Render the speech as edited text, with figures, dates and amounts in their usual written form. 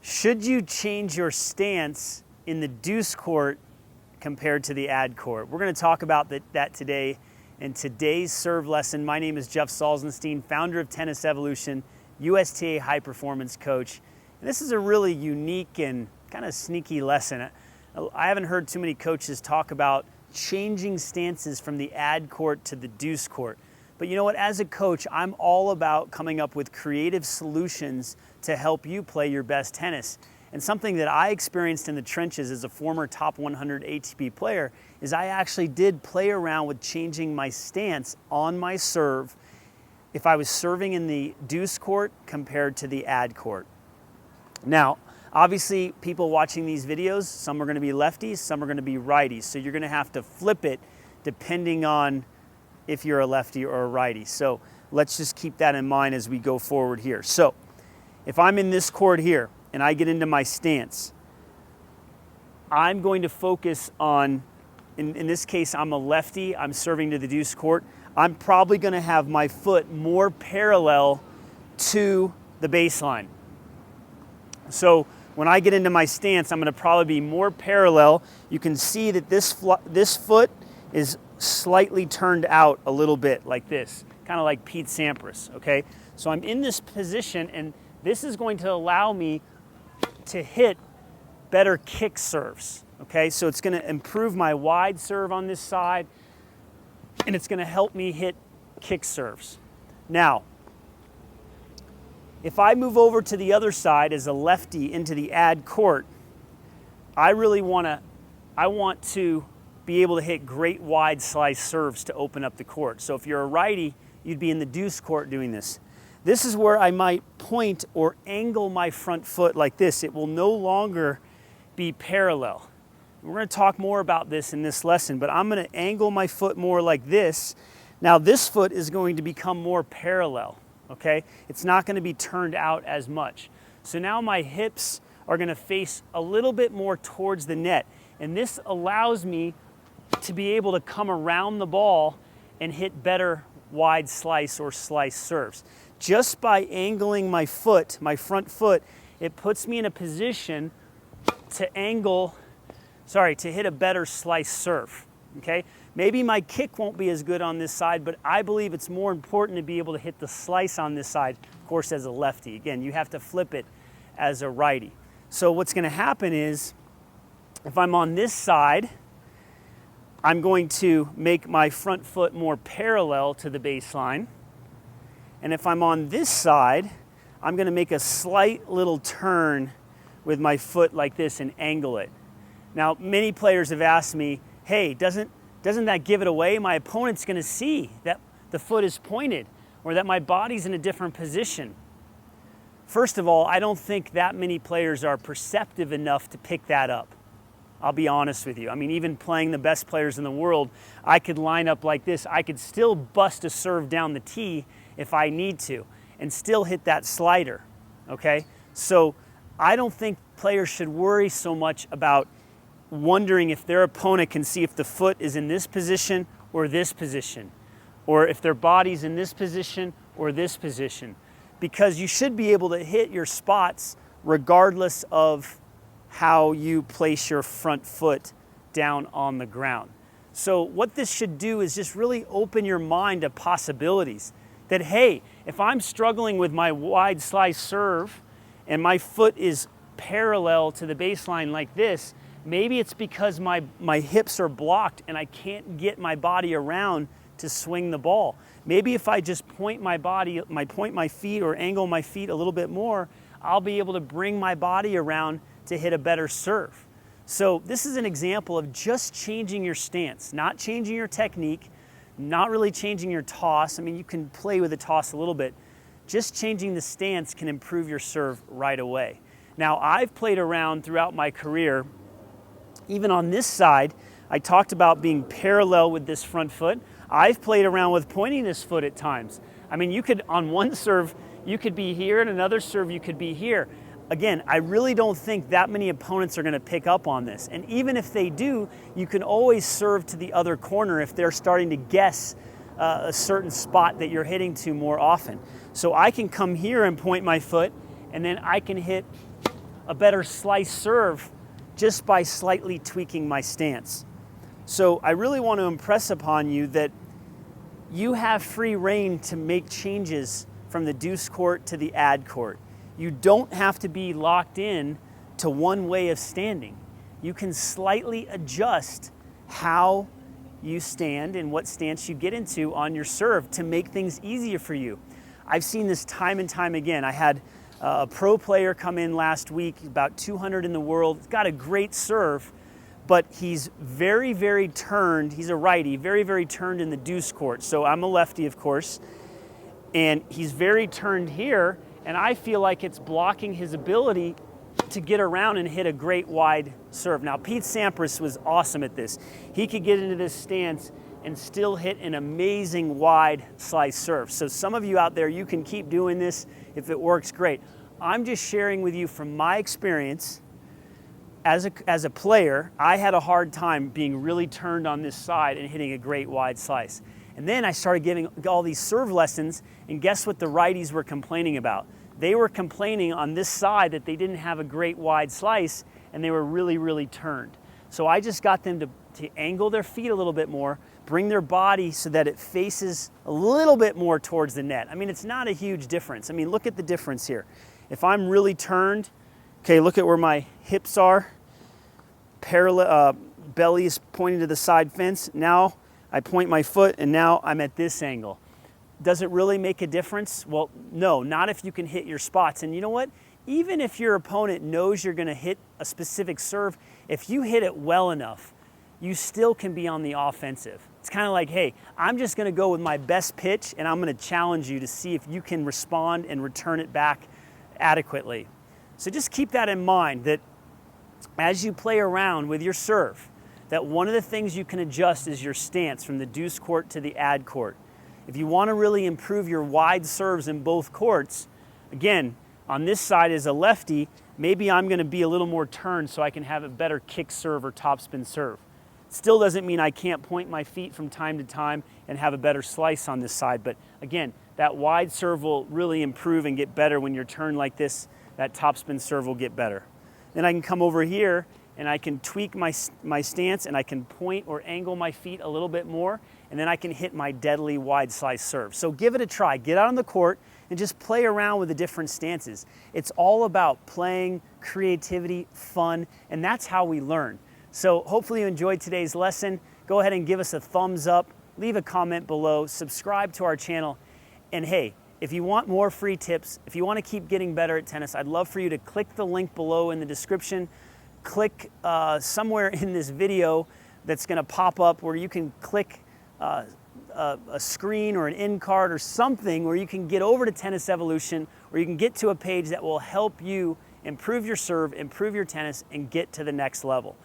Should you change your stance in the deuce court compared to the ad court? We're going to talk about that today in today's serve lesson. My name is Jeff Salzenstein, founder of Tennis Evolution, USTA high performance coach. And this is a really unique and kind of sneaky lesson. I haven't heard too many coaches talk about changing stances from the ad court to the deuce court. But you know what, as a coach, I'm all about coming up with creative solutions to help you play your best tennis. And something that I experienced in the trenches as a former top 100 ATP player is I actually did play around with changing my stance on my serve if I was serving in the deuce court compared to the ad court. Now, obviously, people watching these videos, some are going to be lefties, some are going to be righties. So you're going to have to flip it depending on if you're a lefty or a righty. So let's just keep that in mind as we go forward here. So if I'm in this court here and I get into my stance, I'm going to focus on, in this case, I'm a lefty, I'm serving to the deuce court. I'm probably going to have my foot more parallel to the baseline. So when I get into my stance, I'm going to probably be more parallel. You can see that this foot is slightly turned out a little bit like this, kind of like Pete Sampras, okay? So I'm in this position, and this is going to allow me to hit better kick serves, okay? So it's going to improve my wide serve on this side, and it's going to help me hit kick serves. Now, if I move over to the other side as a lefty into the ad court, I want to be able to hit great wide slice serves to open up the court. So if you're a righty, you'd be in the deuce court doing this. This is where I might point or angle my front foot like this. It will no longer be parallel. We're going to talk more about this in this lesson, but I'm going to angle my foot more like this. Now this foot is going to become more parallel, okay? It's not going to be turned out as much. So now my hips are going to face a little bit more towards the net, and this allows me to be able to come around the ball and hit better wide slice or slice serves. Just by angling my foot, my front foot, it puts me in a position to hit a better slice serve, okay? Maybe my kick won't be as good on this side, but I believe it's more important to be able to hit the slice on this side, of course, as a lefty. Again, you have to flip it as a righty. So what's going to happen is, if I'm on this side, I'm going to make my front foot more parallel to the baseline. And if I'm on this side, I'm going to make a slight little turn with my foot like this and angle it. Now, many players have asked me, hey, doesn't that give it away? My opponent's going to see that the foot is pointed or that my body's in a different position. First of all, I don't think that many players are perceptive enough to pick that up. I'll be honest with you. I mean, even playing the best players in the world, I could line up like this. I could still bust a serve down the tee if I need to and still hit that slider, okay? So I don't think players should worry so much about wondering if their opponent can see if the foot is in this position or this position, or if their body's in this position or this position, because you should be able to hit your spots regardless of how you place your front foot down on the ground. So what this should do is just really open your mind to possibilities. That, hey, if I'm struggling with my wide slice serve and my foot is parallel to the baseline like this, maybe it's because my hips are blocked and I can't get my body around to swing the ball. Maybe if I just point my feet or angle my feet a little bit more, I'll be able to bring my body around to hit a better serve. So this is an example of just changing your stance, not changing your technique, not really changing your toss. I mean, you can play with the toss a little bit. Just changing the stance can improve your serve right away. Now, I've played around throughout my career, even on this side. I talked about being parallel with this front foot. I've played around with pointing this foot at times. I mean, you could, on one serve, you could be here, and another serve, you could be here. Again, I really don't think that many opponents are going to pick up on this. And even if they do, you can always serve to the other corner if they're starting to guess a certain spot that you're hitting to more often. So I can come here and point my foot, and then I can hit a better slice serve just by slightly tweaking my stance. So I really want to impress upon you that you have free reign to make changes from the deuce court to the ad court. You don't have to be locked in to one way of standing. You can slightly adjust how you stand and what stance you get into on your serve to make things easier for you. I've seen this time and time again. I had a pro player come in last week, about 200 in the world. He's got a great serve, but he's very, very turned. He's a righty, very, very turned in the deuce court. So I'm a lefty, of course, and he's very turned here, and I feel like it's blocking his ability to get around and hit a great wide serve. Now, Pete Sampras was awesome at this. He could get into this stance and still hit an amazing wide slice serve. So some of you out there, you can keep doing this. If it works, great. I'm just sharing with you from my experience as a player. I had a hard time being really turned on this side and hitting a great wide slice. And then I started giving all these serve lessons, and guess what the righties were complaining about? They were complaining on this side that they didn't have a great wide slice, and they were really, really turned. So I just got them to angle their feet a little bit more, bring their body so that it faces a little bit more towards the net. I mean, it's not a huge difference. I mean, look at the difference here. If I'm really turned, okay, look at where my hips are, parallel, belly is pointing to the side fence. Now I point my foot, and now I'm at this angle. Does it really make a difference? Well, no, not if you can hit your spots. And you know what? Even if your opponent knows you're going to hit a specific serve, if you hit it well enough, you still can be on the offensive. It's kind of like, hey, I'm just going to go with my best pitch, and I'm going to challenge you to see if you can respond and return it back adequately. So just keep that in mind, that as you play around with your serve, that one of the things you can adjust is your stance from the deuce court to the ad court. If you want to really improve your wide serves in both courts, again, on this side as a lefty, maybe I'm going to be a little more turned so I can have a better kick serve or topspin serve. Still doesn't mean I can't point my feet from time to time and have a better slice on this side. But again, that wide serve will really improve and get better when you're turned like this. That topspin serve will get better. Then I can come over here and I can tweak my stance, and I can point or angle my feet a little bit more, and then I can hit my deadly wide slice serve. So give it a try. Get out on the court and just play around with the different stances. It's all about playing, creativity, fun, and that's how we learn. So hopefully you enjoyed today's lesson. Go ahead and give us a thumbs up, leave a comment below, subscribe to our channel, and hey, if you want more free tips, if you want to keep getting better at tennis, I'd love for you to click the link below in the description. Click somewhere in this video that's going to pop up where you can click a screen or an in card or something where you can get over to Tennis Evolution, where you can get to a page that will help you improve your serve, improve your tennis, and get to the next level.